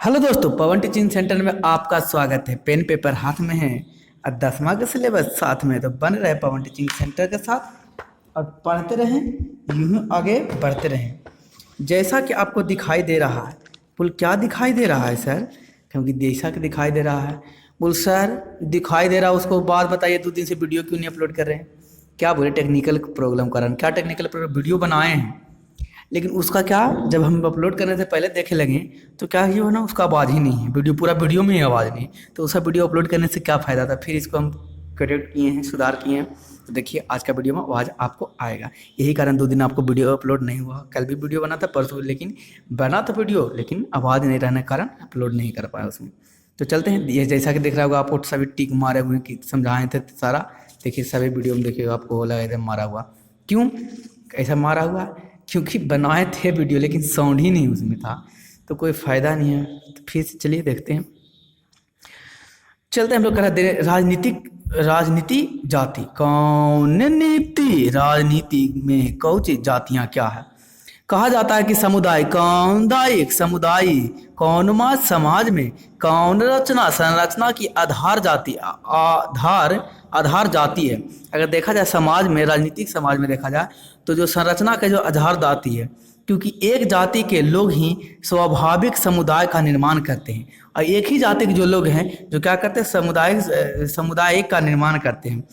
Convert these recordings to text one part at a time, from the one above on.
Hello दोस्तों, पवन teaching centre में आपका स्वागत है। पेन पेपर हाथ में है और 10वां का सिलेबस साथ में है, तो बन रहे पवन टीचिंग सेंटर के साथ और पढ़ते रहें, यूं ही आगे बढ़ते रहें। जैसा कि आपको दिखाई दे रहा है, बोल क्या दिखाई दे रहा है सर? क्योंकि जैसा कि दिखाई दे रहा है, बोल सर दिखाई दे रहा है, उसको बात बताइए, 2 दिन से वीडियो क्यों नहीं अपलोड कर रहे हैं? क्या बोले टेक्निकल प्रॉब्लम कारण। क्या टेक्निकल प्रॉब्लम? वीडियो बनाए हैं लेकिन उसका क्या, जब हम अपलोड करने से पहले देखे लगे तो क्या ये हो ना, उसका आवाज़ ही नहीं है, पूरा वीडियो में ही आवाज़ नहीं, तो उसका वीडियो अपलोड करने से क्या फ़ायदा था। फिर इसको हम करेक्ट किए हैं, सुधार किए हैं, तो देखिए आज का वीडियो में आवाज़ आपको आएगा। यही कारण 2 दिन आपको वीडियो अपलोड नहीं हुआ। कल भी वीडियो बना था, परसों, लेकिन बना था वीडियो, लेकिन आवाज़ नहीं रहने के कारण अपलोड नहीं कर पाया उसमें। तो चलते हैं, ये जैसा कि दिख रहा होगा आपको, सभी टिक मारे हुए कि समझाए थे सारा। देखिए सभी वीडियो में देखिए आपको लगा एकदम मारा हुआ। क्यों ऐसा मारा हुआ? क्योंकि बनाए थे वीडियो लेकिन साउंड ही नहीं उसमें था, तो कोई फ़ायदा नहीं है। तो फिर से चलिए देखते हैं, चलते हैं हम लोग। करा दे राजनीति जाति कौन नीति, राजनीति में कौन सी जातियाँ क्या है? कहा जाता है कि समुदाय कौनदायिक समुदाय कौनमा समाज में कौन रचना संरचना की आधार जाति आधार जाति है। अगर देखा जाए समाज में, राजनीतिक समाज में देखा जाए तो जो संरचना का जो आधार जाति है, क्योंकि एक जाति के लोग ही स्वाभाविक समुदाय का निर्माण करते हैं, और एक ही जाति के जो लोग हैं जो क्या करते हैं, समुदाय का निर्माण करते हैं।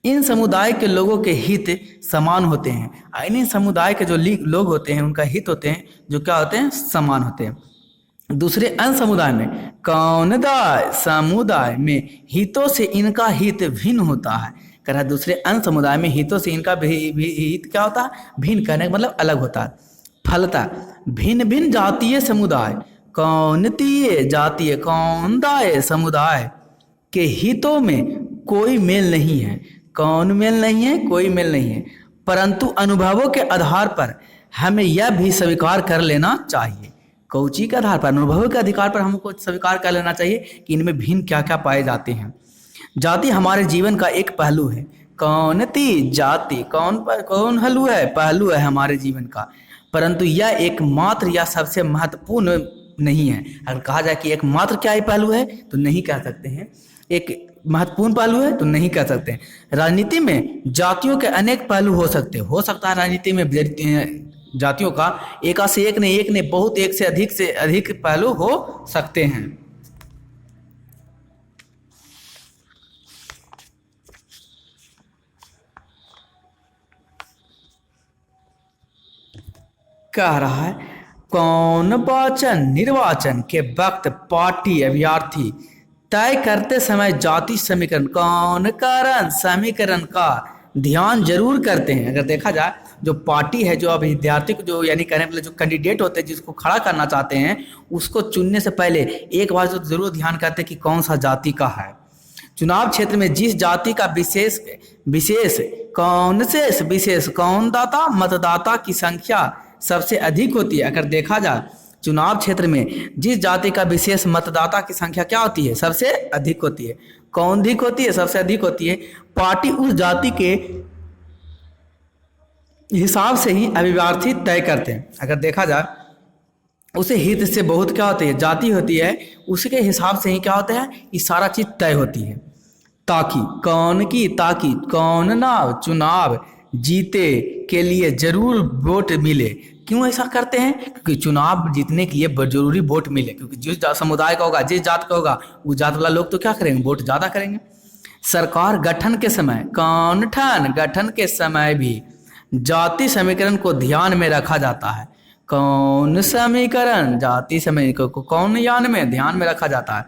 इन समुदाय के लोगों के हित समान होते हैं, और इन समुदाय के जो लोग होते हैं उनका हित होते हैं जो क्या होते हैं, समान होते हैं। दूसरे अन्य समुदाय में कौनदाय समुदाय में हितों से इनका हित भिन्न होता है। कह रहा है दूसरे अन्य समुदाय में हितों से इनका हित क्या होता है, भिन्न, कहने का मतलब अलग होता है। फलता भिन्न भिन्न जातीय समुदाय कौनतीय जातीय कौनदाय समुदाय के हितों में कोई मेल नहीं है। कौन मेल नहीं है? कोई मेल नहीं है, परंतु अनुभवों के आधार पर हमें यह भी स्वीकार कर लेना चाहिए। कौची के आधार पर? अनुभवों के अधिकार पर हमको स्वीकार कर लेना चाहिए कि इनमें भिन्न क्या क्या पाए जाते हैं। जाति हमारे जीवन का एक पहलू है। कौनती जाति कौन हलू है, पहलू है हमारे जीवन का, परंतु यह एकमात्र या सबसे महत्वपूर्ण नहीं है। अगर कहा जाए कि एकमात्र क्या ये पहलू है तो नहीं कह सकते हैं, एक महत्वपूर्ण पहलू है तो नहीं कह सकते हैं। राजनीति में जातियों के अनेक पहलू हो सकता है राजनीति में जातियों का एक से एक ने बहुत, एक से अधिक पहलू हो सकते हैं। कह रहा है कौन निर्वाचन के वक्त पार्टी अभ्यर्थी तय करते समय जाति समीकरण का ध्यान जरूर करते हैं। अगर देखा जाए जो पार्टी है, जो अभ्यर्थी को, जो यानी कहने वाले जो कैंडिडेट होते हैं जिसको खड़ा करना चाहते हैं, उसको चुनने से पहले एक बार तो जरूर ध्यान करते हैं कि कौन सा जाति का है। चुनाव क्षेत्र में जिस जाति का विशेष कौनदाता मतदाता की संख्या सबसे अधिक होती है। अगर देखा जाए चुनाव क्षेत्र में जिस जाति का विशेष मतदाता की संख्या क्या होती है, सबसे अधिक होती है। कौन अधिक होती है? सबसे अधिक होती है। पार्टी उस जाति के हिसाब से ही अभ्यर्थी तय करते हैं। अगर देखा जाए उसे हित से बहुत क्या होती है, जाति होती है, उसके हिसाब से ही क्या होता है, ये सारा चीज तय होती है। ताकि कौन ना चुनाव जीते के लिए जरूर वोट मिले। क्यों ऐसा करते हैं? क्योंकि चुनाव जीतने के लिए जरूरी वोट मिले, क्योंकि जिस समुदाय का होगा, जिस जात का होगा, वो जात वाला लोग तो क्या करेंगे, वोट ज्यादा करेंगे। सरकार गठन के समय भी जाति समीकरण को ध्यान में रखा जाता है। कौन समीकरण? जाति समीकरण को कौन ध्यान में रखा जाता है।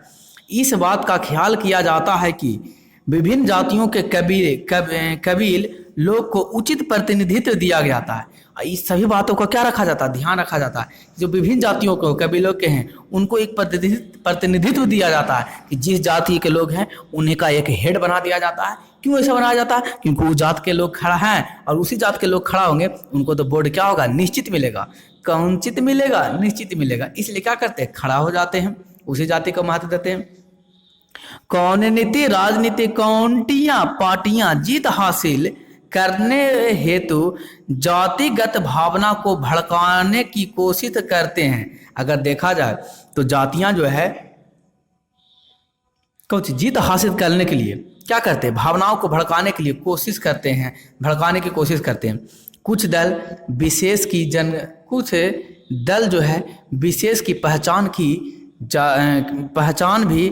इस बात का ख्याल किया जाता है कि विभिन्न जातियों के कबील लोग को उचित प्रतिनिधित्व दिया गया था। इस सभी बातों को क्या रखा जाता है, ध्यान रखा जाता है। जो विभिन्न जातियों को, कबीलों के हैं, उनको एक प्रतिनिधित्व दिया जाता है कि जिस जाति के लोग हैं उन्हीं का एक हेड बना दिया जाता है। क्यों ऐसा बनाया जाता है? क्योंकि उस जात के लोग खड़ा हैं और उसी जात के लोग खड़ा होंगे, उनको तो वोट क्या होगा, निश्चित मिलेगा। कौनचित मिलेगा? निश्चित मिलेगा। इसलिए क्या करते हैं, खड़ा हो जाते हैं, उसी जाति को महत्व देते हैं। कौन नीति राजनीति कौंटियां पार्टियां जीत हासिल करने हेतु जातिगत भावना को भड़काने की कोशिश करते हैं। अगर देखा जाए तो जातियां जो है कुछ जीत हासिल करने के लिए क्या करते हैं, भावनाओं को भड़काने के लिए कोशिश करते हैं, भड़काने की कोशिश करते हैं। कुछ दल जो है विशेष की पहचान भी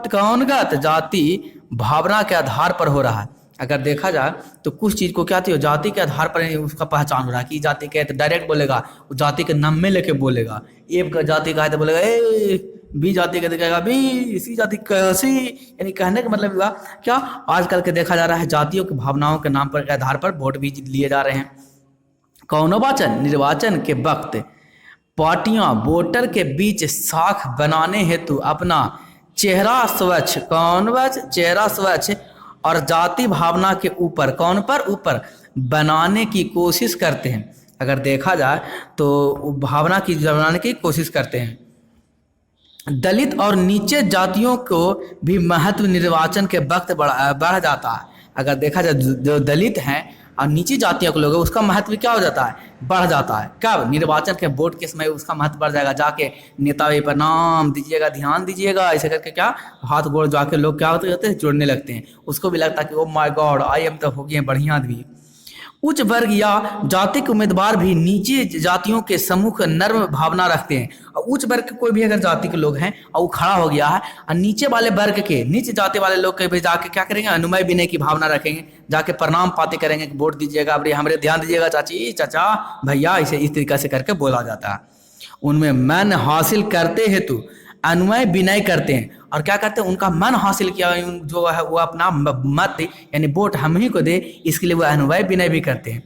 कौनगत जाति भावना के आधार पर हो रहा है। अगर देखा जाए तो कुछ चीज़ को क्या थी, जाति के आधार पर उसका पहचान हो रहा है कि जाति के, तो डायरेक्ट बोलेगा, वो जाति के नाम में लेके बोलेगा। ए का जाति का है तो बोलेगा ए, बी जाति का कहेगा बी, सी जाति का सी, यानी कहने का मतलब हुआ क्या, आजकल के देखा जा रहा है जातियों की भावनाओं के नाम पर के आधार पर वोट भी लिए जा रहे हैं। कौनोवाचन निर्वाचन के वक्त पार्टियां वोटर के बीच साख बनाने हेतु अपना चेहरा स्वच्छ और जाति भावना के ऊपर ऊपर बनाने की कोशिश करते हैं। अगर देखा जाए तो भावना की बनाने की कोशिश करते हैं। दलित और नीचे जातियों को भी महत्व निर्वाचन के वक्त बढ़ जाता है। अगर देखा जाए जो दलित हैं और नीची जातियों के लोग हैं उसका महत्व क्या हो जाता है, बढ़ जाता है। कब, निर्वाचन के वोट के समय उसका महत्व बढ़ जाएगा। जाके नेता भी प्रणाम दीजिएगा, ध्यान दीजिएगा, ऐसे करके क्या हाथ गोड़ जाके लोग क्या होते हैं, जुड़ने लगते हैं। उसको भी लगता है कि oh my God I am तो हो गए बढ़िया आदमी। उच्च वर्ग या जाति के उम्मीदवार भी नीचे जातियों के सम्मुख नर्म भावना रखते हैं। और उच्च वर्ग के कोई भी अगर जाति के लोग हैं और वो खड़ा हो गया है और नीचे वाले वर्ग के, नीचे जाति वाले लोग के भी जाके क्या करेंगे, अनुमय विनय की भावना रखेंगे, जाके प्रणाम पाते करेंगे, वोट दीजिएगा, अरे हमारे ध्यान दीजिएगा चाची चाचा भैया, इसे इस तरीके से करके बोला जाता है। उनमें मन हासिल करते हेतु अनुमय विनय करते हैं। और क्या करते हैं, उनका मन हासिल किया जो है वो अपना मत यानी वोट हम ही को दे, इसके लिए वो अनुमय विनय भी करते हैं।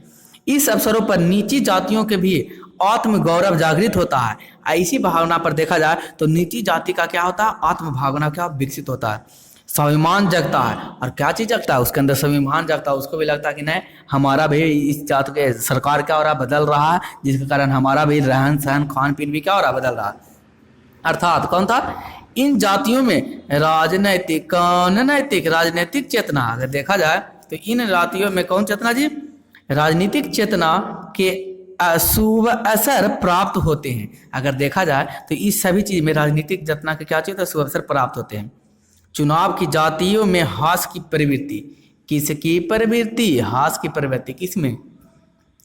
इस अवसरों पर नीची जातियों के भी आत्म गौरव जागृत होता है। ऐसी भावना पर देखा जाए तो नीची जाति का क्या होता है, आत्म भावना क्या विकसित होता है, स्वाभिमान जगता है। और क्या चीज जगता है, उसके अंदर स्वाभिमान जगता है। उसको भी लगता है कि नहीं हमारा भी इस जाति के सरकार क्या हो रहा है, बदल रहा है, जिसके कारण हमारा भी रहन सहन खान पीन भी क्या हो रहा है, बदल रहा है। अर्थात कौन था, इन जातियों में राजनैतिक चेतना, अगर देखा जाए तो इन जातियों में कौन चेतना जी, राजनीतिक चेतना के शुभ असर प्राप्त होते हैं। अगर देखा जाए तो इस सभी चीज में राजनीतिक चेतना के क्या चाहिए, शुभ अवसर प्राप्त होते हैं। चुनाव की जातियों में हास की प्रवृत्ति, किसकी प्रवृत्ति, हास की प्रवृत्ति, किसमें,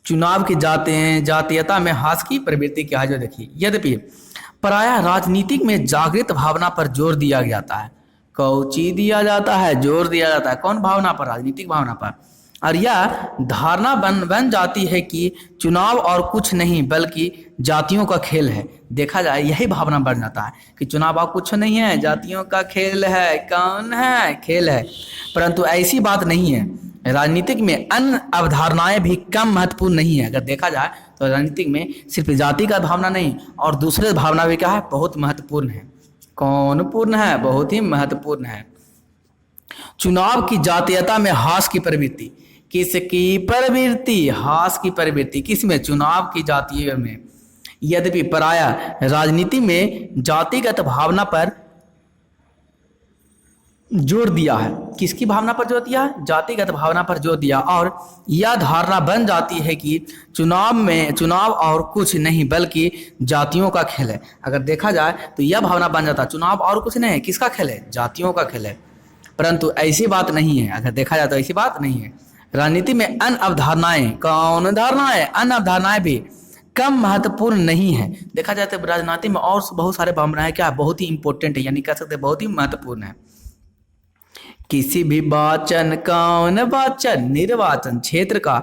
चुनाव की जातीयता में हास की प्रवृत्ति क्या है जो देखिए। यद्यपि प्रायः राजनीतिक में जागृत भावना पर जोर दिया जाता है। कौची दिया जाता है, जोर दिया जाता है, कौन भावना पर, राजनीतिक भावना पर। और यह धारणा बन जाती है कि चुनाव और कुछ नहीं बल्कि जातियों का खेल है। देखा जाए यही भावना बढ़ जाता है कि चुनाव और कुछ नहीं है, जातियों का खेल है, कौन है, खेल है। परंतु ऐसी बात नहीं है। राजनीतिक में अन्य अवधारणाएं भी कम महत्वपूर्ण नहीं है। अगर देखा जाए तो राजनीतिक में सिर्फ जाति का भावना नहीं और दूसरे भावना भी क्या है, बहुत महत्वपूर्ण है। कौन पूर्ण है, बहुत ही महत्वपूर्ण है। चुनाव की जातीयता में हास की प्रवृत्ति, किसकी प्रवृत्ति, हास की प्रवृत्ति, किसमें, चुनाव की जातीय में। यद्यपि प्रायः राजनीति में जातिगत भावना पर जोर दिया है, किसकी भावना पर जोर दिया है, जातिगत भावना पर जोर दिया। और यह धारणा बन जाती है कि चुनाव और कुछ नहीं बल्कि जातियों का खेल है। अगर देखा जाए तो यह भावना बन जाता है चुनाव और कुछ नहीं है, किसका खेल है, जातियों का खेल है। परंतु ऐसी बात नहीं है। अगर देखा जाए तो ऐसी बात नहीं है। राजनीति में अन्य अवधारणाएं, कौन धारणाएं, अन्य अवधारणाएं भी कम महत्वपूर्ण नहीं है। देखा जाए तो राजनीति में और बहुत सारे भावनाएं क्या बहुत ही इंपॉर्टेंट है, यानी कह सकते हैं बहुत ही महत्वपूर्ण है। किसी भी निर्वाचन क्षेत्र का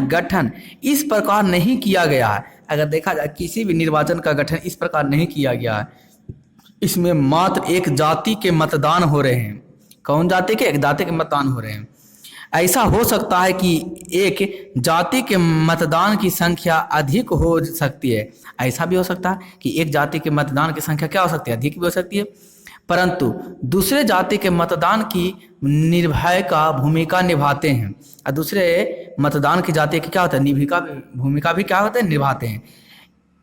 गठन इस प्रकार नहीं किया गया है। अगर देखा जाए किसी भी निर्वाचन का गठन इस प्रकार नहीं किया गया है। इसमें मात्र एक जाति के मतदान हो रहे हैं। कौन जाति के, एक जाति के मतदान हो रहे हैं। ऐसा हो सकता है कि एक जाति के मतदान की संख्या अधिक हो सकती है। ऐसा भी हो सकता है कि एक जाति के मतदान की संख्या क्या हो सकती है, अधिक भी हो सकती है। परंतु दूसरे जाति के मतदान की निर्भय का भूमिका निभाते हैं और दूसरे मतदान की जाति की क्या होता है, भूमिका भी क्या होता है, निभाते हैं।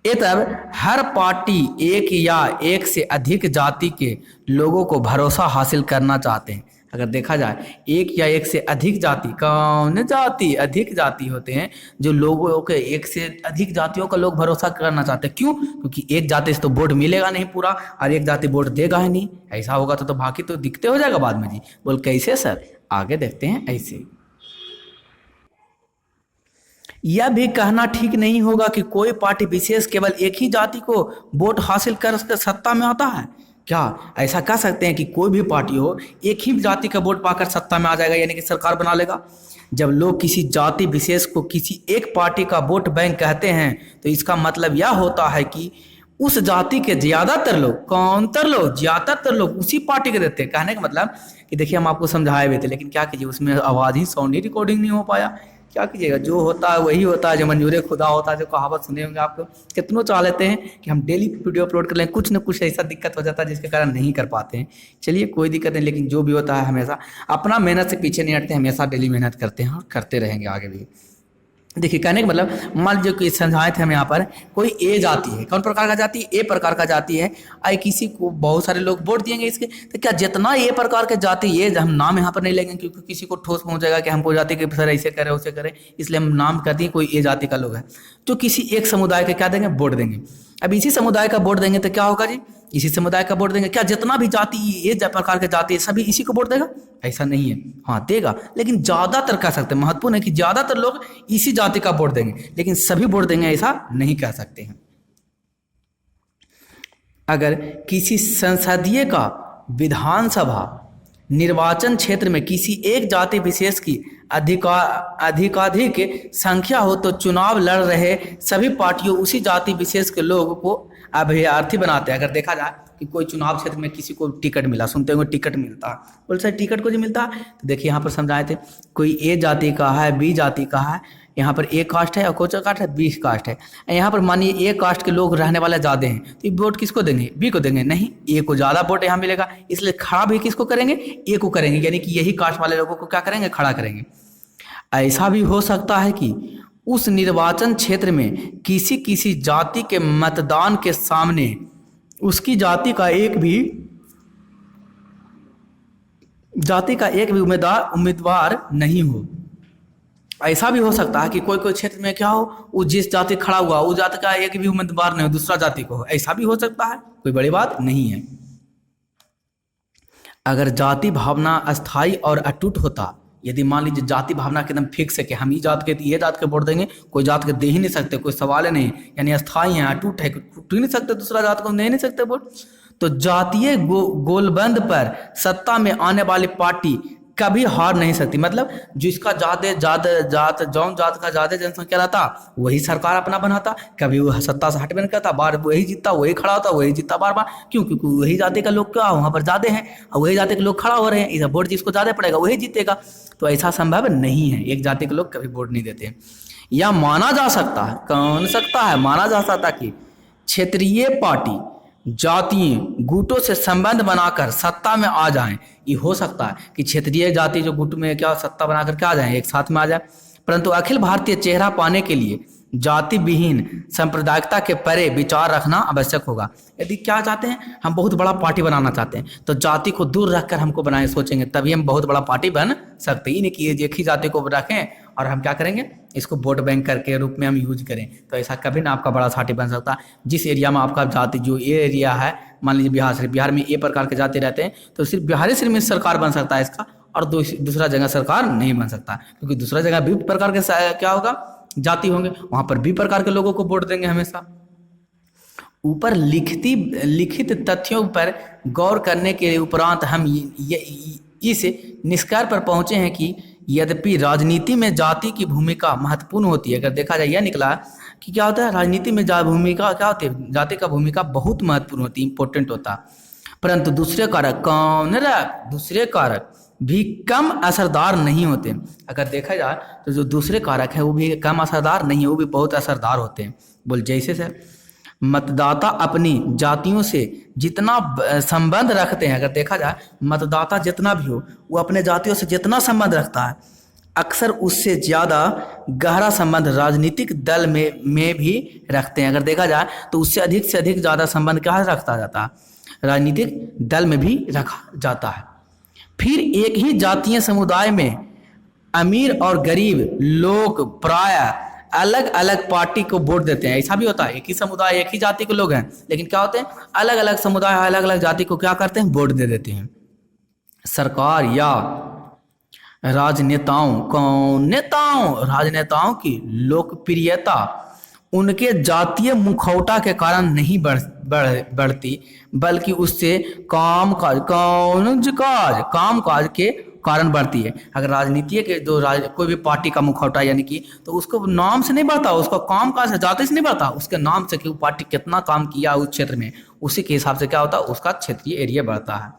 ये तब हर पार्टी एक या एक से अधिक जाति के लोगों को भरोसा हासिल करना चाहते हैं। अगर देखा जाए एक या एक से अधिक जाति, कौन जाति, अधिक जाति होते हैं जो लोगों के एक से अधिक जातियों का लोग भरोसा करना चाहते हैं। क्यों? क्योंकि एक जाति से तो वोट मिलेगा नहीं पूरा, और एक जाति वोट देगा ही नहीं। ऐसा होगा तो बाकी तो दिखते हो जाएगा बाद में जी। बोल कैसे सर? आगे देखते हैं। ऐसे यह भी कहना ठीक नहीं होगा कि कोई पार्टी विशेष केवल एक ही जाति को वोट हासिल कर सत्ता में आता है। क्या ऐसा कह सकते हैं कि कोई भी पार्टी हो एक ही जाति का वोट पाकर सत्ता में आ जाएगा, यानी कि सरकार बना लेगा? जब लोग किसी जाति विशेष को किसी एक पार्टी का वोट बैंक कहते हैं तो इसका मतलब यह होता है कि उस जाति के ज्यादातर लोग, कौनतर लोग, ज्यादातर लोग उसी पार्टी के देते हैं। कहने का मतलब कि देखिए हम आपको समझाए भी थे, लेकिन क्या कीजिए उसमें आवाज़ ही, साउंड ही रिकॉर्डिंग नहीं हो पाया। क्या कीजिएगा, जो होता है वही होता है, जो मंजूर खुदा होता है। जो कहावत सुने होंगे आपको, कितनों चाह लेते हैं कि हम डेली वीडियो अपलोड कर लें, कुछ न कुछ ऐसा दिक्कत हो जाता है जिसके कारण नहीं कर पाते हैं। चलिए कोई दिक्कत नहीं, लेकिन जो भी होता है हमेशा अपना मेहनत से पीछे नहीं हटते, हमेशा डेली मेहनत करते हैं और करते रहेंगे आगे भी। देखिए कहने का मतलब, मान लीजिए कि समझाए थे हम यहाँ पर, कोई ए जाति है, कौन प्रकार का जाति? ए प्रकार का जाति है। आई किसी को बहुत सारे लोग वोट देंगे इसके, तो क्या जितना ए प्रकार के जाति, ये हम नाम यहाँ पर नहीं लेंगे क्योंकि किसी को ठोस पहुंचेगा कि हमको जाति के सर ऐसे करे वैसे करे, इसलिए हम नाम कहते हैं कोई ए जाति का लोग है जो किसी एक समुदाय के क्या देंगे, वोट देंगे। अब इसी समुदाय का वोट देंगे तो क्या होगा जी, इसी समुदाय का वोट देंगे। क्या जितना भी जाति, ये प्रकार के जाति है, सभी इसी को वोट देगा? ऐसा नहीं है। हाँ देगा, लेकिन ज्यादातर कह सकते हैं, महत्वपूर्ण है कि ज्यादातर लोग इसी जाति का वोट देंगे, लेकिन सभी वोट देंगे ऐसा नहीं कह सकते हैं। अगर किसी संसदीय का विधानसभा निर्वाचन क्षेत्र में किसी एक जाति विशेष की अधिकाधिक संख्या हो तो चुनाव लड़ रहे सभी पार्टियों उसी जाति विशेष के लोगों को अभ्यर्थी बनाते हैं। अगर देखा जाए कि कोई चुनाव क्षेत्र में किसी को टिकट मिला, सुनते होंगे टिकट मिलता है, बोल सर टिकट को जो मिलता है, तो देखिए यहाँ पर समझाए थे, कोई ए जाति का है, बी जाति का है, यहाँ पर ए कास्ट है और कोचा कास्ट है, बी कास्ट है। यहाँ पर मानिए ए कास्ट के लोग रहने वाले ज़्यादा हैं, तो वोट किसको देंगे? बी को देंगे? नहीं, ए को ज़्यादा वोट यहाँ मिलेगा, इसलिए खड़ा भी किसको करेंगे? ए को करेंगे, यानी कि यही कास्ट वाले लोगों को क्या करेंगे? खड़ा करेंगे। ऐसा भी हो सकता है कि उस निर्वाचन क्षेत्र में किसी जाति के मतदान के सामने उसकी जाति का एक भी उम्मीदवार नहीं हो। ऐसा भी हो सकता है कि कोई क्षेत्र में क्या हो, वो जिस जाति खड़ा हुआ उस जाति का एक भी उम्मीदवार नहीं हो, दूसरा जाति को हो। ऐसा भी हो सकता है, कोई बड़ी बात नहीं है। अगर जाति भावना अस्थायी और अटूट होता, यदि मान लीजिए जाति भावना के एकदम फिक्स है कि हम ये जात के वोट देंगे, कोई जात के दे ही नहीं सकते, कोई सवाल ही नहीं, यानी अस्थायी है, अटूट है, टूट ही नहीं सकते, दूसरा जात को दे नहीं सकते वोट, तो जातीय गोलबंद पर सत्ता में आने वाली पार्टी कभी हार नहीं सकती। मतलब जिसका जौन जात का ज्यादा जनसंख्या रहता वही सरकार अपना बनाता, कभी वो सत्ता से हट भी नहीं करता, बार वही जीतता, वही खड़ा होता, वही जीतता बार बार। क्यों? क्योंकि वही जाति का लोग क्या वहाँ पर ज्यादा हैं और वही जाति के लोग खड़ा हो रहे हैं, इधर वोट जिसको ज्यादा पड़ेगा वही जीतेगा। तो ऐसा संभव नहीं है, एक जाति के लोग कभी वोट नहीं देते। या माना जा सकता है, कौन सकता है, माना जा सकता कि क्षेत्रीय पार्टी जातीय गुटों से संबंध बनाकर सत्ता में आ जाएं। ये हो सकता है कि क्षेत्रीय जाति जो गुट में क्या सत्ता बनाकर क्या आ जाए, एक साथ में आ जाए। परंतु अखिल भारतीय चेहरा पाने के लिए जाति विहीन सांप्रदायिकता के परे विचार रखना आवश्यक होगा। यदि क्या चाहते हैं, हम बहुत बड़ा पार्टी बनाना चाहते हैं, तो जाति को दूर रखकर हमको बनाए सोचेंगे, तभी हम बहुत बड़ा पार्टी बन सकते हैं। नहीं कि एक ही जाति को रखें और हम क्या करेंगे, इसको वोट बैंक करके रूप में हम यूज करें, तो ऐसा कभी ना आपका बड़ा पार्टी बन सकता। जिस एरिया में आपका जाति, जो ये एरिया है, मान लीजिए बिहार, सिर्फ बिहार में ए प्रकार के जाति रहते हैं, तो सिर्फ बिहार सिर्फ में सरकार बन सकता है इसका, और दूसरा जगह सरकार नहीं बन सकता, क्योंकि दूसरा जगह भी प्रकार के क्या होगा, जाति होंगे, वहां पर भी प्रकार के लोगों को वोट देंगे हमेशा। ऊपर लिखित तथ्यों पर गौर करने के उपरांत हम इस निष्कर्ष पर पहुंचे हैं कि यद्यपि राजनीति में जाति की भूमिका महत्वपूर्ण होती है। अगर देखा जाए, यह निकला कि क्या होता है, राजनीति में भूमिका क्या होती है, जाति का भूमिका बहुत महत्वपूर्ण होती है, इंपॉर्टेंट होता, परंतु दूसरे कारक, कौन दूसरे कारक भी कम असरदार नहीं होते। अगर देखा जाए तो जो दूसरे कारक है वो भी कम असरदार नहीं है, वो भी बहुत असरदार होते हैं। बोल जैसे सर, मतदाता अपनी जातियों से जितना संबंध रखते हैं, अगर देखा जाए मतदाता जितना भी हो वो अपने जातियों से जितना संबंध रखता है, अक्सर उससे ज़्यादा गहरा संबंध राजनीतिक दल में भी रखते हैं। अगर देखा जाए तो उससे अधिक ज़्यादा संबंध क्या रखता जाता है, राजनीतिक दल में भी रखा जाता है। फिर एक ही जातीय समुदाय में अमीर और गरीब लोग प्राय अलग अलग पार्टी को वोट देते हैं। ऐसा भी होता है, एक ही समुदाय एक ही जाति के लोग हैं, लेकिन क्या होते हैं, अलग अलग समुदाय अलग अलग जाति को क्या करते हैं, वोट दे देते हैं। सरकार या राजनेताओं की लोकप्रियता उनके जातीय मुखौटा के कारण नहीं बढ़ती, बल्कि उससे कामकाज के कारण बढ़ती है। अगर राजनीति के कोई भी पार्टी का मुखौटा यानी कि, तो उसको नाम से नहीं बढ़ता, उसका कामकाज से, जाति से नहीं बढ़ता, उसके नाम से कि वो पार्टी कितना काम किया उस क्षेत्र में, उसी के हिसाब से क्या होता है, उसका क्षेत्रीय एरिया बढ़ता है।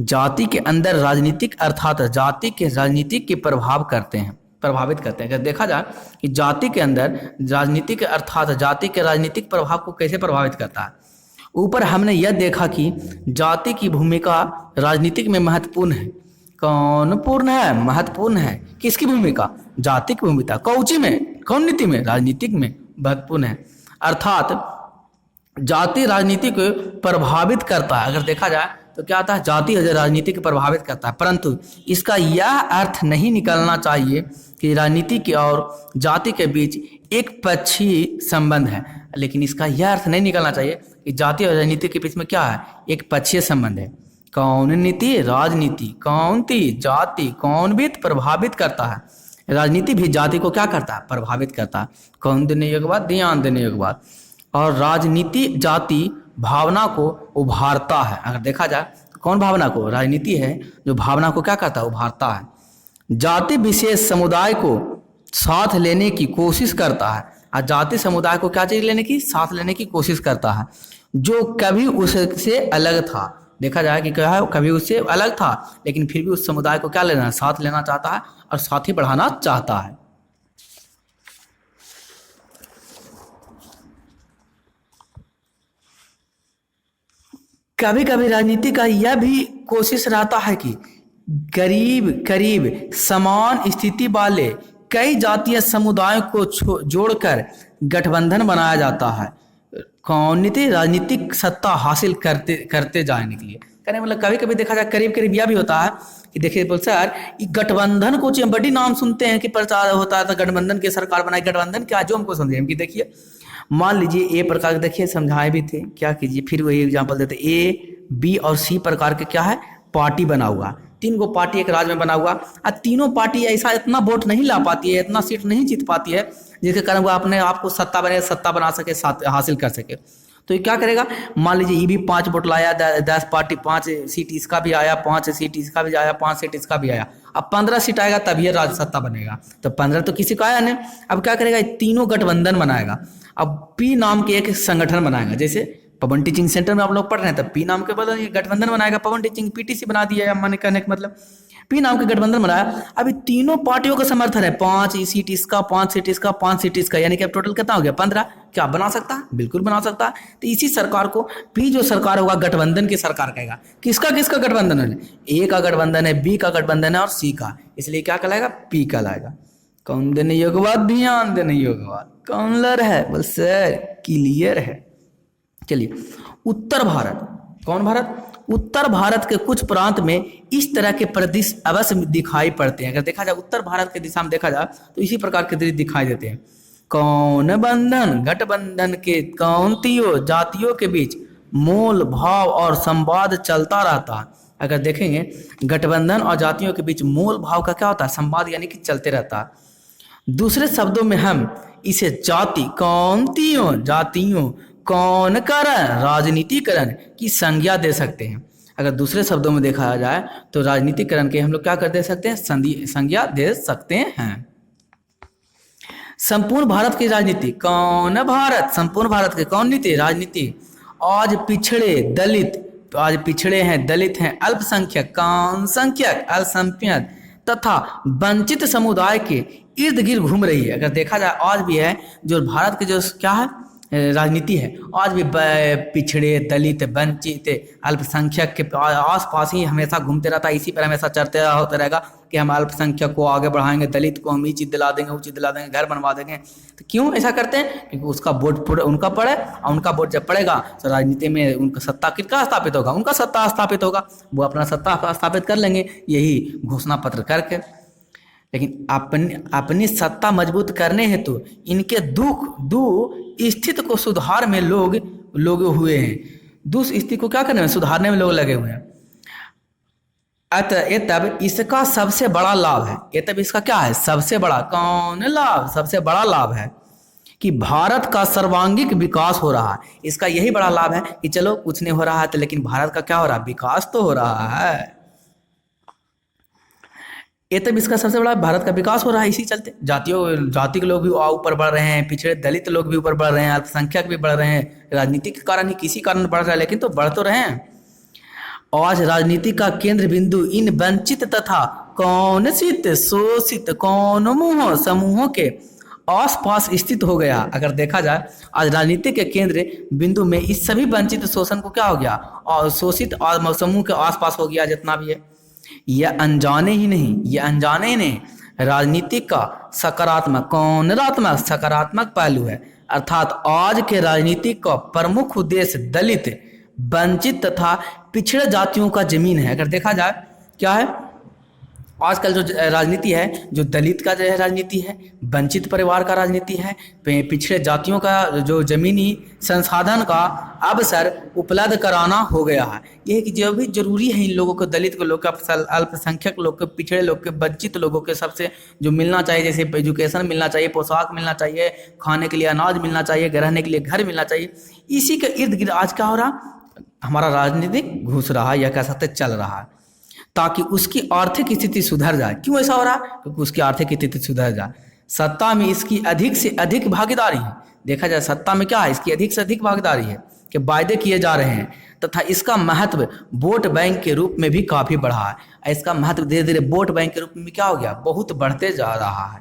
जाति के अंदर राजनीतिक अर्थात जाति के राजनीतिक के प्रभावित करते हैं। अगर देखा जाए कि जाति के अंदर राजनीतिक अर्थात जाति के राजनीतिक प्रभाव को कैसे प्रभावित करता है। ऊपर हमने यह देखा कि जाति की भूमिका राजनीतिक में महत्वपूर्ण है। महत्वपूर्ण है किसकी भूमिका, जाति की भूमिका। कौन नीति में, राजनीतिक में महत्वपूर्ण है, अर्थात जाति राजनीति को प्रभावित करता है। अगर देखा जाए तो क्या आता है, जाति राजनीति को प्रभावित करता है, परंतु इसका यह अर्थ नहीं निकलना चाहिए कि राजनीति के और जाति के बीच एक पक्षीय संबंध है। लेकिन इसका यह अर्थ नहीं निकलना चाहिए कि जाति और राजनीति के बीच में क्या है, एक पक्षीय संबंध है। कौन नीति, राजनीति, कौन ती जाति, कौन वित्त प्रभावित करता है। राजनीति भी जाति को क्या करता है, प्रभावित करता है। कौन देने योग्य बात, ध्यान देने योग्य बात। और राजनीति जाति भावना को उभारता है। अगर देखा जाए तो कौन भावना को, राजनीति है जो भावना को क्या करता है, उभारता है। जाति विशेष समुदाय को साथ लेने की कोशिश करता है, और जाति समुदाय को क्या चीज लेने की, साथ लेने की कोशिश करता है, जो कभी उससे अलग था। देखा जाए कि क्या है, कभी उससे अलग था, लेकिन फिर भी उस समुदाय को क्या लेना, साथ लेना चाहता है और साथ ही बढ़ाना चाहता है। कभी कभी राजनीति का यह भी कोशिश रहता है कि करीब समान स्थिति वाले कई जातीय समुदायों को जोड़कर गठबंधन बनाया जाता है। कौन नीति, राजनीतिक सत्ता हासिल करते जाने के लिए। कहने मतलब कभी कभी देखा जाए करीब यह भी होता है कि देखिए बोल सर, गठबंधन को बड़ी नाम सुनते हैं कि प्रचार होता है तो गठबंधन की सरकार बनाई। गठबंधन क्या, जो हमको समझे कि देखिए मान लीजिए ए प्रकार के, देखिए समझाए भी थे, क्या कीजिए फिर वही एग्जांपल देते, ए बी और सी प्रकार के क्या है, पार्टी बना हुआ, 3 गो पार्टी एक राज्य में बना हुआ, और तीनों पार्टी ऐसा इतना वोट नहीं ला पाती है, इतना सीट नहीं जीत पाती है, जिसके कारण वो अपने आप को सत्ता बना सके, हासिल कर सके। तो ये क्या करेगा, मान लीजिए ये भी 5 वोट लाया, 10 पार्टी 5 सीट इसका भी आया, 5 सीट इसका भी आया, 5 सीट इसका भी आया, अब 15 सीट आएगा तब ये राज्य सत्ता बनेगा। तो 15 तो किसी का आया नहीं। अब क्या करेगा, तीनों गठबंधन बनाएगा। अब पी नाम के एक संगठन बनाएगा, जैसे पवन टीचिंग सेंटर में आप लोग पढ़ रहे हैं, तब पी नाम के बदल ये गठबंधन बनाएगा। पवन टीचिंग पीटीसी बना दिया, माने कहने का मतलब पी नाम के गठबंधन बनाया। अभी तीनों पार्टियों का समर्थन है, 5 सीट इसका, 5 सीट इसका, 5 सीट इसका, यानी कि अब टोटल कितना हो गया, 15। क्या बना सकता है, बिल्कुल बना सकता है। तो इसी सरकार को पी जो सरकार होगा गठबंधन की सरकार कहेगा। किसका गठबंधन है, ए का गठबंधन है, बी का गठबंधन है और सी का, इसलिए क्या कहलाएगा, पी कहलाएगा। कौन देने योग्य बात, ध्यान देने योग्य बात। कौन लर है, बोल सर क्लियर है। चलिए उत्तर भारत, कौन भारत, उत्तर भारत के कुछ प्रांत में इस तरह के परिदृश्य अवश्य दिखाई पड़ते हैं। अगर देखा जाए उत्तर भारत के दिशा में देखा जाए तो इसी प्रकार के दृश्य दिखाई देते हैं। कौन बंधन, गठबंधन के कौनतियों जातियों के बीच मोल भाव और संवाद चलता रहता है। अगर देखेंगे गठबंधन और जातियों के बीच मोल भाव का क्या होता है, संवाद यानी कि चलते रहता है। दूसरे शब्दों में हम इसे जाति, कौनतियों जातियों, कौन करण, राजनीतिकरण की संज्ञा दे सकते हैं। अगर दूसरे शब्दों में देखा जाए तो राजनीतिकरण के हम लोग क्या कर दे सकते हैं, संज्ञा दे सकते हैं। संपूर्ण भारत की राजनीति, कौन भारत, संपूर्ण भारत के कौन नीति, राजनीति। आज पिछड़े हैं, दलित हैं, अल्पसंख्यक, कौन संख्यक, अल्पसंख्यक तथा वंचित समुदाय के इर्द गिर्द घूम रही है। अगर देखा जाए आज भी है जो भारत के जो क्या है राजनीति है, आज भी पिछड़े, दलित, वंचित, अल्पसंख्यक के आसपास ही हमेशा घूमते रहता है। इसी पर हमेशा चर्चा होता रहेगा कि हम अल्पसंख्यक को आगे बढ़ाएंगे, दलित को हम ये चीज़ दिला देंगे, वो चीज़ दिला देंगे, घर बनवा देंगे। तो क्यों ऐसा करते हैं? क्योंकि उसका वोट उनका पड़े, और उनका वोट जब पड़ेगा तो राजनीति में उनका सत्ता किसका स्थापित होगा? उनका सत्ता स्थापित होगा, वो अपना सत्ता स्थापित कर लेंगे यही घोषणा पत्र करके। लेकिन अपनी सत्ता मजबूत करने हेतु इनके दो स्थिति को सुधार में लोग हुए हैं। स्थिति को क्या करने में, सुधारने में लोग लगे हुए हैं। अतः ये तब इसका सबसे बड़ा लाभ है, ये तब इसका क्या है? सबसे बड़ा कौन लाभ? सबसे बड़ा लाभ है कि भारत का सर्वांगीण विकास हो रहा है। इसका यही बड़ा लाभ है कि चलो कुछ नहीं हो रहा है तो, लेकिन भारत का क्या हो रहा है? विकास तो हो रहा है। ये तब इसका सबसे बड़ा भारत का विकास हो रहा है। इसी चलते जाति के लोग भी ऊपर बढ़ रहे हैं, पिछड़े दलित लोग भी ऊपर बढ़ रहे हैं, अल्पसंख्यक भी बढ़ रहे हैं। राजनीति के कारण ही, किसी कारण बढ़ रहा है, लेकिन तो बढ़ तो रहे हैं। आज राजनीति का केंद्र बिंदु इन वंचित तथा कौनसित, शोषित कौनमुह समूहों के आसपास स्थित हो गया। अगर देखा जाए आज राजनीति के केंद्र बिंदु में इस सभी वंचित शोषण को क्या हो गया? और शोषित और समूह के आसपास हो गया जितना भी है। यह अनजाने ही नहीं राजनीति का सकारात्मक पहलू है। अर्थात आज के राजनीति का प्रमुख उद्देश्य दलित, वंचित तथा पिछड़े जातियों का जमीन है। अगर देखा जाए क्या है आजकल जो राजनीति है, जो दलित का जो है राजनीति है, वंचित परिवार का राजनीति है, पिछड़े जातियों का जो जमीनी संसाधन का अवसर उपलब्ध कराना हो गया है। यह कि जो भी जरूरी है इन लोगों को, दलित को, लोग का, अल्पसंख्यक लोग के, पिछड़े लोग के, वंचित लोगों के सबसे जो मिलना चाहिए, जैसे एजुकेशन मिलना चाहिए, पोशाक मिलना चाहिए, खाने के लिए अनाज मिलना चाहिए, रहने के लिए घर मिलना चाहिए, इसी के इर्द गिर्द आज क्या हो रहा? हमारा राजनीतिक घुस रहा है, या कह सकते चल रहा है, ताकि उसकी आर्थिक स्थिति सुधर जाए। क्यों ऐसा हो रहा है? क्योंकि उसकी आर्थिक स्थिति सुधर जाए। सत्ता में इसकी अधिक से अधिक भागीदारी है। देखा जाए सत्ता में क्या है, इसकी अधिक से अधिक भागीदारी है कि वायदे किए जा रहे हैं, तथा इसका महत्व वोट बैंक के रूप में भी काफी बढ़ा है। इसका महत्व धीरे धीरे वोट बैंक के रूप में क्या हो गया? बहुत बढ़ते जा रहा है।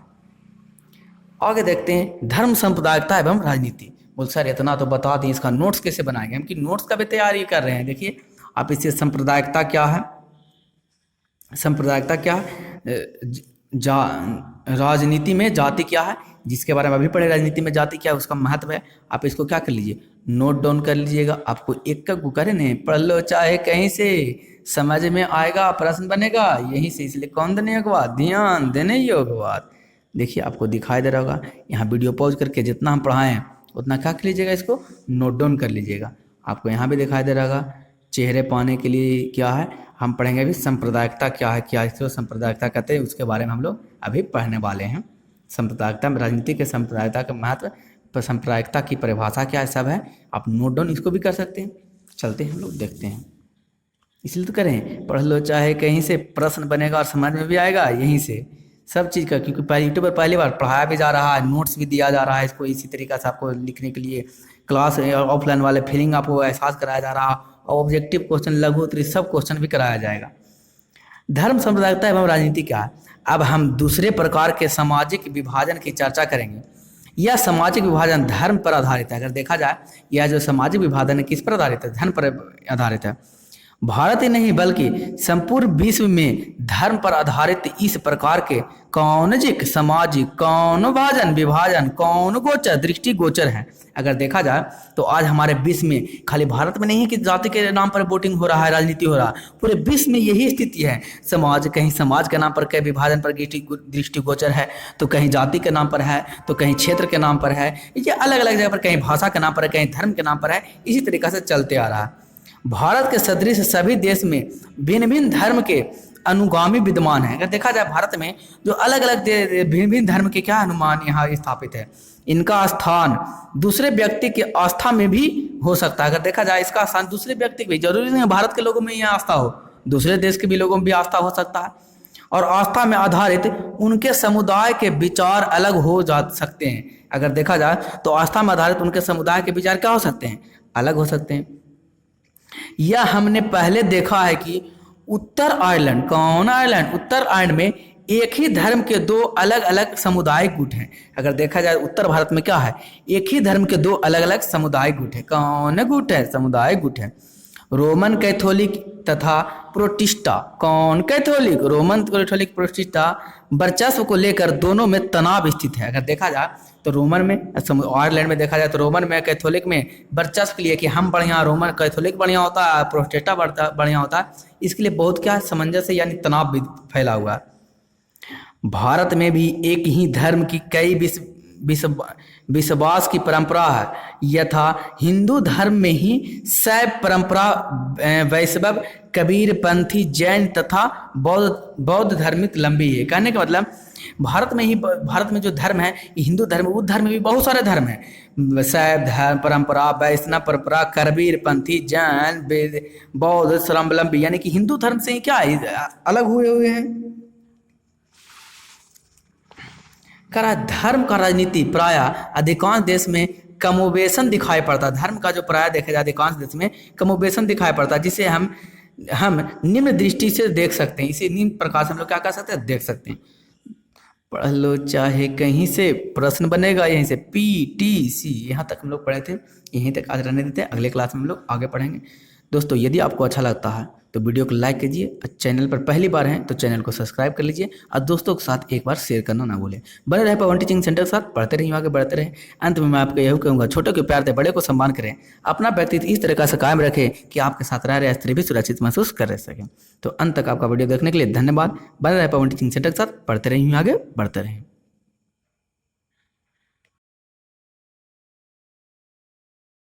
आगे देखते हैं धर्म, सांप्रदायिकता एवं राजनीति। बोल सर इतना तो बता दें, इसका नोट्स कैसे बनाएंगे? हम कि नोट्स का भी तैयारी कर रहे हैं। देखिए आप इससे सांप्रदायिकता क्या है, सांप्रदायिकता क्या है, राजनीति में जाति क्या है, जिसके बारे में अभी पढ़े, राजनीति में जाति क्या है, उसका महत्व है। आप इसको क्या कर लीजिए, नोट डाउन कर लीजिएगा। आपको एक का करे नहीं, पढ़ लो चाहे कहीं से, समझ में आएगा, प्रश्न बनेगा यहीं से। इसलिए कौन देने योग्य बात, ध्यान देने योग्य बात। देखिए आपको दिखाई दे रहा होगा, यहाँ वीडियो पॉज करके जितना हम पढ़ाएं उतना क्या कर लीजिएगा, इसको नोट डाउन कर लीजिएगा। आपको यहाँ भी दिखाई दे रहा होगा, चेहरे पाने के लिए क्या है, हम पढ़ेंगे अभी सांप्रदायिकता क्या है, क्या इसको सांप्रदायिकता कहते हैं, उसके बारे में हम लोग अभी पढ़ने वाले हैं। सांप्रदायिकता में राजनीति के सांप्रदायिकता का महत्व, सांप्रदायिकता की परिभाषा क्या है, सब है। आप नोट डाउन इसको भी कर सकते हैं। चलते हैं हम लोग देखते हैं, इसलिए तो करें, पढ़ लो चाहे कहीं से, प्रश्न बनेगा और समझ में भी आएगा यहीं से सब चीज़ का। क्योंकि यूट्यूब पर पहली बार पढ़ाया भी जा रहा है, नोट्स भी दिया जा रहा है इसको इसी तरीक़ा से आपको लिखने के लिए। क्लास ऑफलाइन वाले फीलिंग आपको एहसास कराया जा रहा, और ऑब्जेक्टिव क्वेश्चन, लघु उत्तरीय सब क्वेश्चन भी कराया जाएगा। धर्म, सांप्रदायिकता एवं राजनीति क्या है? अब हम दूसरे प्रकार के सामाजिक विभाजन की चर्चा करेंगे। यह सामाजिक विभाजन धर्म पर आधारित है। अगर देखा जाए यह जो सामाजिक विभाजन है किस पर आधारित है? धर्म पर आधारित है। भारत ही नहीं बल्कि संपूर्ण विश्व में धर्म पर आधारित इस प्रकार के कौनजिक सामाजिक कौन विभाजन कौन गोचर दृष्टिगोचर है। अगर देखा जाए तो आज हमारे विश्व में, खाली भारत में नहीं कि जाति के नाम पर वोटिंग हो रहा है, राजनीति हो रहा है, पूरे विश्व में यही स्थिति है। समाज, कहीं समाज के नाम पर कई विभाजन पर दृष्टिगोचर है, तो कहीं जाति के नाम पर है, तो कहीं क्षेत्र के नाम पर है, ये अलग अलग जगह पर, कहीं भाषा के नाम पर है, कहीं धर्म के नाम पर है। इसी तरीक़ा से चलते आ रहा है। भारत के सदृश सभी देश में भिन्न भिन्न धर्म के अनुगामी विद्यमान है। अगर देखा जाए भारत में जो अलग अलग भिन्न भिन्न धर्म के क्या अनुमान यहाँ स्थापित है, इनका स्थान दूसरे व्यक्ति के आस्था में भी हो सकता है। अगर देखा जाए इसका स्थान दूसरे व्यक्ति भी, जरूरी नहीं है भारत के लोगों में ही आस्था हो, दूसरे देश के भी लोगों में भी आस्था हो सकता है। और आस्था में आधारित उनके समुदाय के विचार अलग हो जा सकते हैं। अगर देखा जाए तो आस्था में आधारित उनके समुदाय के विचार क्या हो सकते हैं, अलग हो सकते हैं। यह हमने पहले देखा है कि उत्तर आयरलैंड, कौन आयरलैंड, उत्तर आयरलैंड में एक ही धर्म के दो अलग अलग सामुदायिक गुट हैं। अगर देखा जाए उत्तर भारत में क्या है, एक ही धर्म के दो अलग अलग सामुदायिक गुट है। कौन गुट है? सामुदायिक गुट है। रोमन कैथोलिक तथा प्रोटिस्टा। कौन कैथोलिक? रोमन कैथोलिक प्रोटिस्टा वर्चस्व को लेकर दोनों में तनाव स्थित है। अगर देखा जाए तो रोमन में, आयरलैंड में देखा जाए तो रोमन में कैथोलिक में वर्चस्व के लिए कि हम बढ़िया, रोमन कैथोलिक बढ़िया होता है, प्रोटेस्टा बढ़िया होता है, इसके लिए बहुत क्या सामंजस्य यानी तनाव भी फैला हुआ है। भारत में भी एक ही धर्म की कई विश्वास की परंपरा है, यथा हिंदू धर्म में ही शैव परंपरा, वैष्णव, कबीर पंथी, जैन तथा बौद्ध धार्मिक लंबी है। कहने का मतलब भारत में जो धर्म है, हिंदू धर्म, उस धर्म में भी बहुत सारे धर्म हैं। शैव धर्म परंपरा, वैष्णव परंपरा, कबीर पंथी, जैन, बौद्ध स्वावलंबी, यानी कि हिंदू धर्म से ही क्या अलग हुए हैं। धर्म का राजनीति प्राय अधिकांश देश में कमोबेशन दिखाई पड़ता है। धर्म का जो प्राय देखा जाए अधिकांश देश में कमोबेशन दिखाई पड़ता है, जिसे हम निम्न दृष्टि से देख सकते हैं। इसे निम्न प्रकार से हम लोग क्या कर सकते हैं, देख सकते हैं। पढ़ लो चाहे कहीं से, प्रश्न बनेगा यहीं से, PTC। यहाँ तक हम लोग पढ़े थे, यहीं तक आज रहने देते हैं, अगले क्लास में हम लोग आगे पढ़ेंगे। दोस्तों यदि आपको अच्छा लगता है तो वीडियो को लाइक कीजिए, और चैनल पर पहली बार हैं तो चैनल को सब्सक्राइब कर लीजिए, और दोस्तों के साथ एक बार शेयर करना ना भूलें। बने रहे पवन टीचिंग सेंटर के साथ, पढ़ते रहिए, आगे बढ़ते रहें। अंत में मैं आपको यही कहूँगा, छोटों के प्यार दे, बड़े को सम्मान करें, अपना व्यक्तित्व इस तरह से कायम रखें कि आपके साथ रह रहे स्त्री भी सुरक्षित महसूस कर सकें। तो अंत तक आपका वीडियो देखने के लिए धन्यवाद। बने रहे पवन टीचिंग सेंटर के साथ, पढ़ते रहिए, आगे बढ़ते रहें।